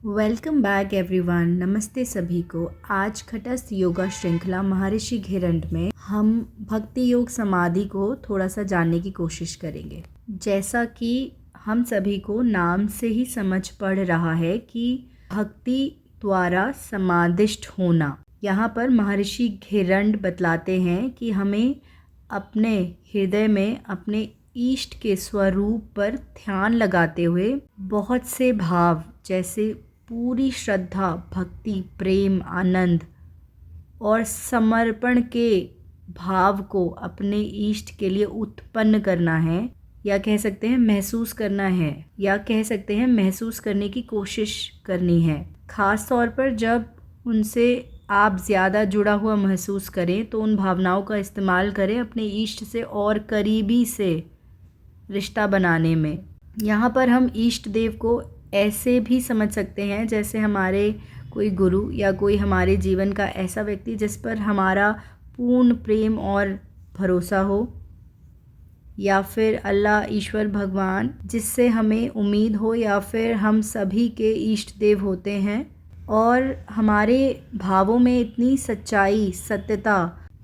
Welcome back everyone. नमस्ते सभी को। आज खटस्थ योगा श्रृंखला महर्षि घिरंड में हम भक्ति योग समाधि को थोड़ा सा जानने की कोशिश करेंगे। जैसा कि हम सभी को नाम से ही समझ पड़ रहा है कि भक्ति द्वारा समादिष्ट होना, यहाँ पर महर्षि घिरंड बतलाते हैं कि हमें अपने हृदय में अपने इष्ट के स्वरूप पर ध्यान लगाते हुए बहुत से भाव जैसे पूरी श्रद्धा, भक्ति, प्रेम, आनंद और समर्पण के भाव को अपने इष्ट के लिए उत्पन्न करना है, या कह सकते हैं महसूस करना है, या कह सकते हैं महसूस करने की कोशिश करनी है। ख़ास तौर पर जब उनसे आप ज़्यादा जुड़ा हुआ महसूस करें तो उन भावनाओं का इस्तेमाल करें अपने इष्ट से और करीबी से रिश्ता बनाने में। यहाँ पर हम इष्ट देव को ऐसे भी समझ सकते हैं जैसे हमारे कोई गुरु या कोई हमारे जीवन का ऐसा व्यक्ति जिस पर हमारा पूर्ण प्रेम और भरोसा हो, या फिर अल्लाह, ईश्वर, भगवान जिससे हमें उम्मीद हो, या फिर हम सभी के इष्ट देव होते हैं। और हमारे भावों में इतनी सच्चाई, सत्यता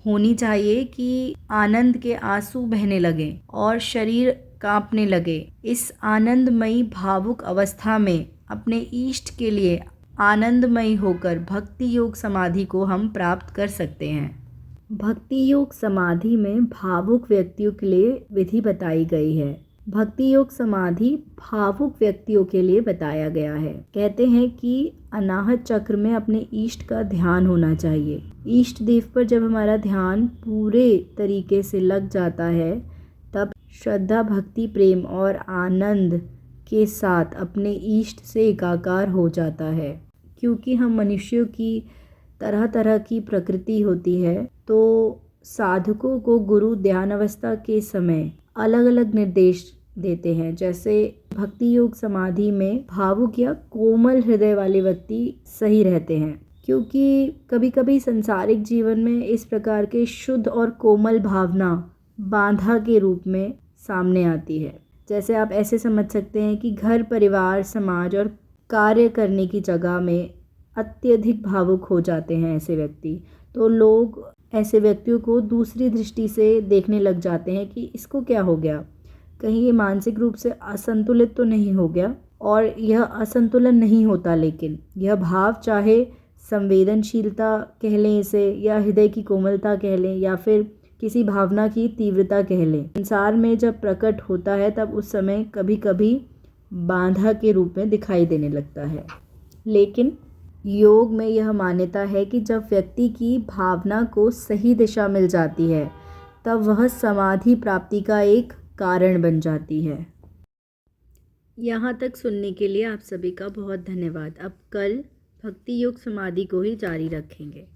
होनी चाहिए कि आनंद के आंसू बहने लगें और शरीर कांपने लगे। इस आनंदमयी भावुक अवस्था में अपने इष्ट के लिए आनंदमयी होकर भक्ति योग समाधि को हम प्राप्त कर सकते हैं। भक्ति योग समाधि में भावुक व्यक्तियों के लिए विधि बताई गई है। भक्ति योग समाधि भावुक व्यक्तियों के लिए बताया गया है। कहते हैं कि अनाहत चक्र में अपने इष्ट का ध्यान होना चाहिए। इष्ट देव पर जब हमारा ध्यान पूरे तरीके से लग जाता है तब श्रद्धा, भक्ति, प्रेम और आनंद के साथ अपने इष्ट से एकाकार हो जाता है। क्योंकि हम मनुष्यों की तरह तरह की प्रकृति होती है, तो साधकों को गुरु ध्यान अवस्था के समय अलग अलग निर्देश देते हैं। जैसे भक्ति योग समाधि में भावुक या कोमल हृदय वाले व्यक्ति सही रहते हैं, क्योंकि कभी कभी संसारिक जीवन में इस प्रकार के शुद्ध और कोमल भावना बाधा के रूप में सामने आती है। जैसे आप ऐसे समझ सकते हैं कि घर, परिवार, समाज और कार्य करने की जगह में अत्यधिक भावुक हो जाते हैं ऐसे व्यक्ति, तो लोग ऐसे व्यक्तियों को दूसरी दृष्टि से देखने लग जाते हैं कि इसको क्या हो गया, कहीं ये मानसिक रूप से असंतुलित तो नहीं हो गया। और यह असंतुलन नहीं होता, लेकिन यह भाव चाहे संवेदनशीलता कह लें इसे, या हृदय की कोमलता कह लें, या फिर किसी भावना की तीव्रता कह लें, संसार में जब प्रकट होता है तब उस समय कभी कभी बाधा के रूप में दिखाई देने लगता है। लेकिन योग में यह मान्यता है कि जब व्यक्ति की भावना को सही दिशा मिल जाती है तब वह समाधि प्राप्ति का एक कारण बन जाती है। यहाँ तक सुनने के लिए आप सभी का बहुत धन्यवाद। अब कल भक्ति योग समाधि को ही जारी रखेंगे।